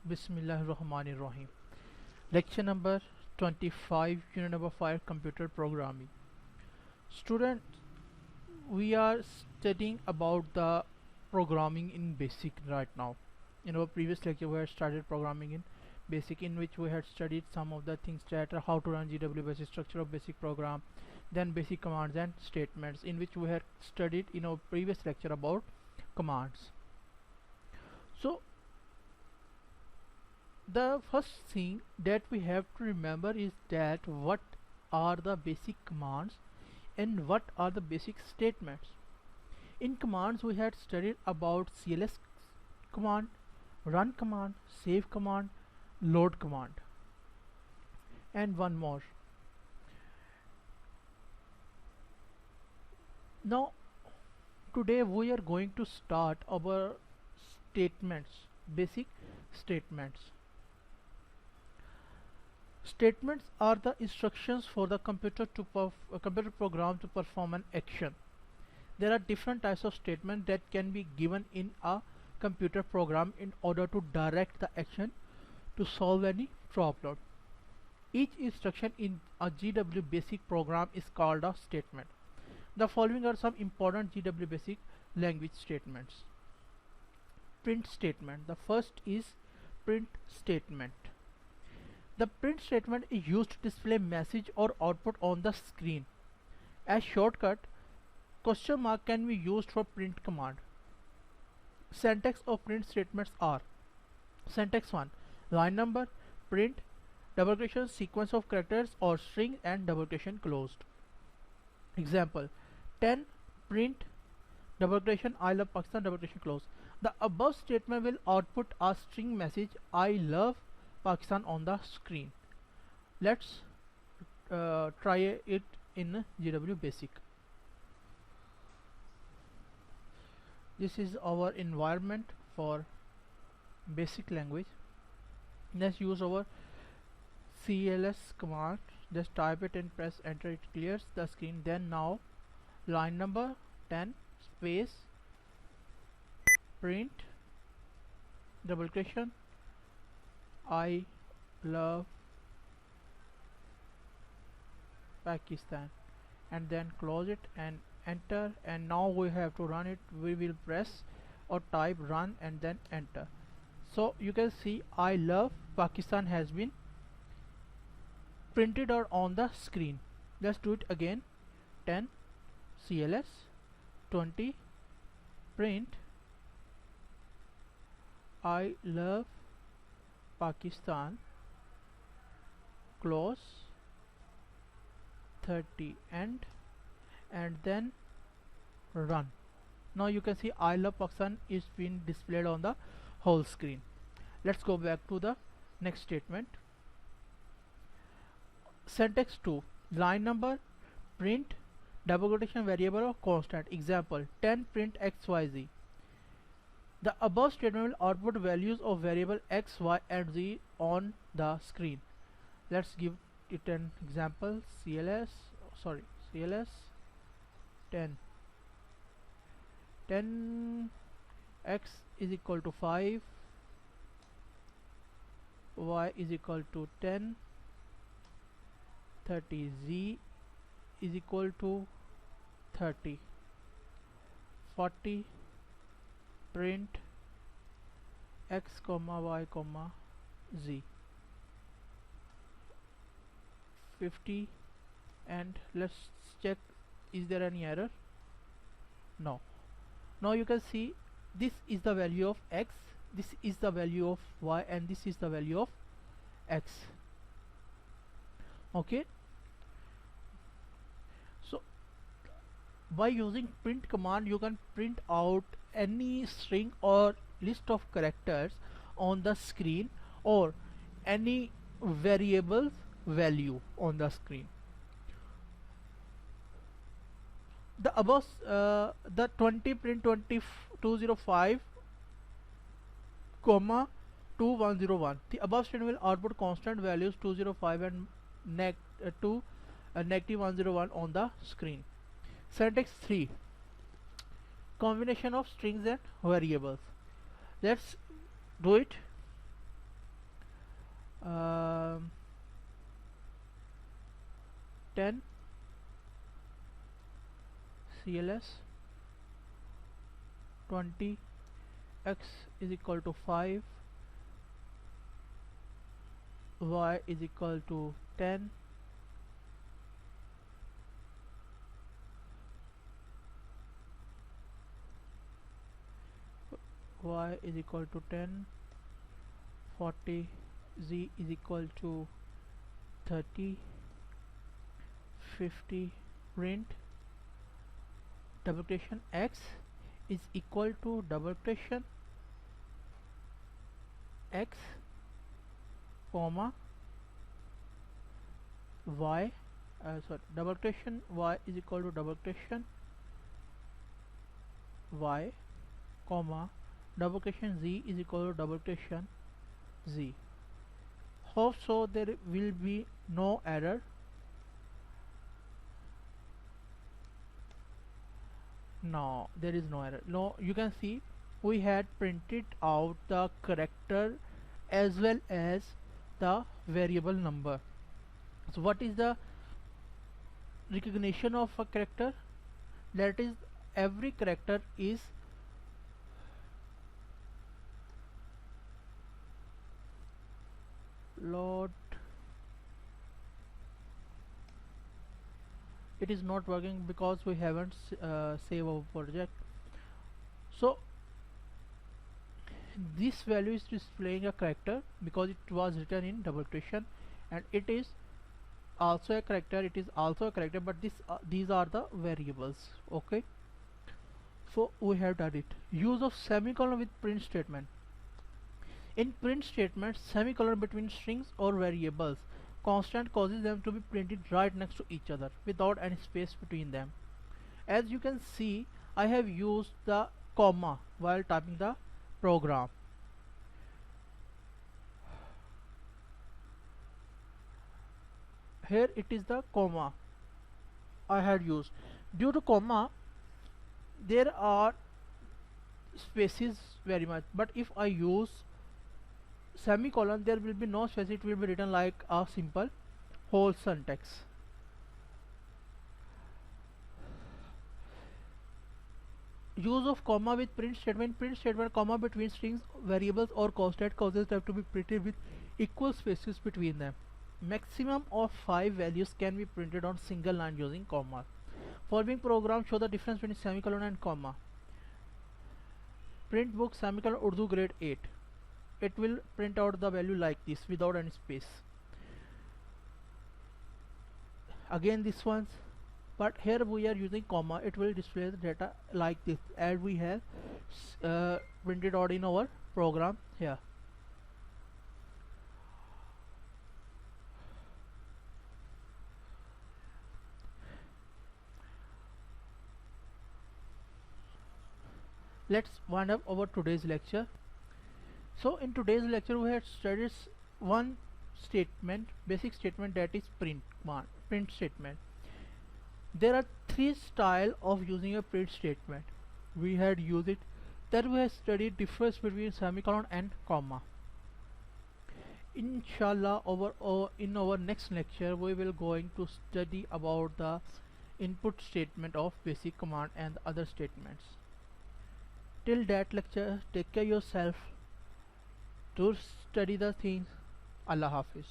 Bismillahirrahmanirrahim. Lecture number 25, unit number 5, computer programming. Students, we are studying about the programming in basic right now. In our previous lecture, we had started programming in basic, in which we had studied some of the things that are how to run GW basic structure of basic program, then basic commands and statements, in which we had studied in our previous lecture about commands. So the first thing that we have to remember is that what are the basic commands and what are the basic statements. In commands we had studied about CLS command, run command, save command, load command, and one more. Now today we are going to start our statements, basic statements. Statements are the instructions for the computer computer program to perform an action. There are different types of statements that can be given in a computer program in order to direct the action to solve any problem. Each instruction in a GW basic program is called a statement. The following are some important GW basic language statements. Print statement. The first is print statement. The print statement is used to display message or output on the screen. As shortcut, question mark can be used for print command. Syntax of print statements are: syntax 1, line number, print, double quotation, sequence of characters or string, and double quotation closed. Example: 10, print, double quotation, I love Pakistan, double quotation closed. The above statement will output a string message I love Pakistan on the screen. Let's try it in GW basic. This is our environment for basic language. Let's use our CLS command. Just type it and press enter. It clears the screen. Then now line number 10 space print double quotation I love Pakistan, and then close it and enter. And now we have to run it. We will press or type run and then enter. So you can see I love Pakistan has been printed out on the screen. Let's do it again. 10 CLS 20 print I love Pakistan close 30 and then run. Now you can see I love Pakistan is being displayed on the whole screen. Let's go back to the next statement. Syntax 2, line number, print, double quotation, variable or constant. Example: 10 print xyz. The above statement will output values of variable x, y and z on the screen. Let's give it an example. CLS 10 x is equal to 5, y is equal to 10, 30, z is equal to 30, 40 print x comma y comma z, 50, and let's check is there any error. No. Now you can see this is the value of x, this is the value of y, and this is the value of x. Okay, so by using print command you can print out any string or list of characters on the screen or any variable value on the screen. The above the 20 print 205 comma 2101. The above statement will output constant values 205 and negative 101 on the screen. Syntax 3, combination of strings and variables. Let's do it. 10 CLS 20 x is equal to 5, y is equal to 10, y is equal to 10, 40, z is equal to 30, 50, print double quotation x is equal to double quotation x comma y, double quotation y is equal to double quotation y comma double quotation z is equal to double quotation z. Hope so there will be no error. No, there is no error. No, you can see we had printed out the character as well as the variable number. So what is the recognition of a character? That is, every character is load. It is not working because we haven't saved our project. So this value is displaying a character because it was written in double quotation, and it is also a character, it is also a character, but these are the variables. Okay, so we have done it. Use of semicolon with print statement. In print statements, semicolon between strings or variables constant causes them to be printed right next to each other without any space between them. As you can see, I have used the comma while typing the program. Here it is the comma I had used. Due to comma there are spaces very much, but if I use semicolon there will be no space, it will be written like a simple whole syntax. Use of comma with print statement. Print statement comma between strings, variables or constant causes them to be printed with equal spaces between them. Maximum of 5 values can be printed on single line using comma. Following program show the difference between semicolon and comma. Print book semicolon Urdu grade 8. It will print out the value like this without any space. Again this ones, but here we are using comma, it will display the data like this as we have printed out in our program here. Let's wind up our today's lecture. So in today's lecture we had studied one statement, basic statement, that is print command, print statement. There are 3 styles of using a print statement. We had used it. Then we have studied difference between semicolon and comma. Inshallah, in our next lecture we will going to study about the input statement of basic command and other statements. Till that lecture, take care yourself to study the things. Allah Hafiz.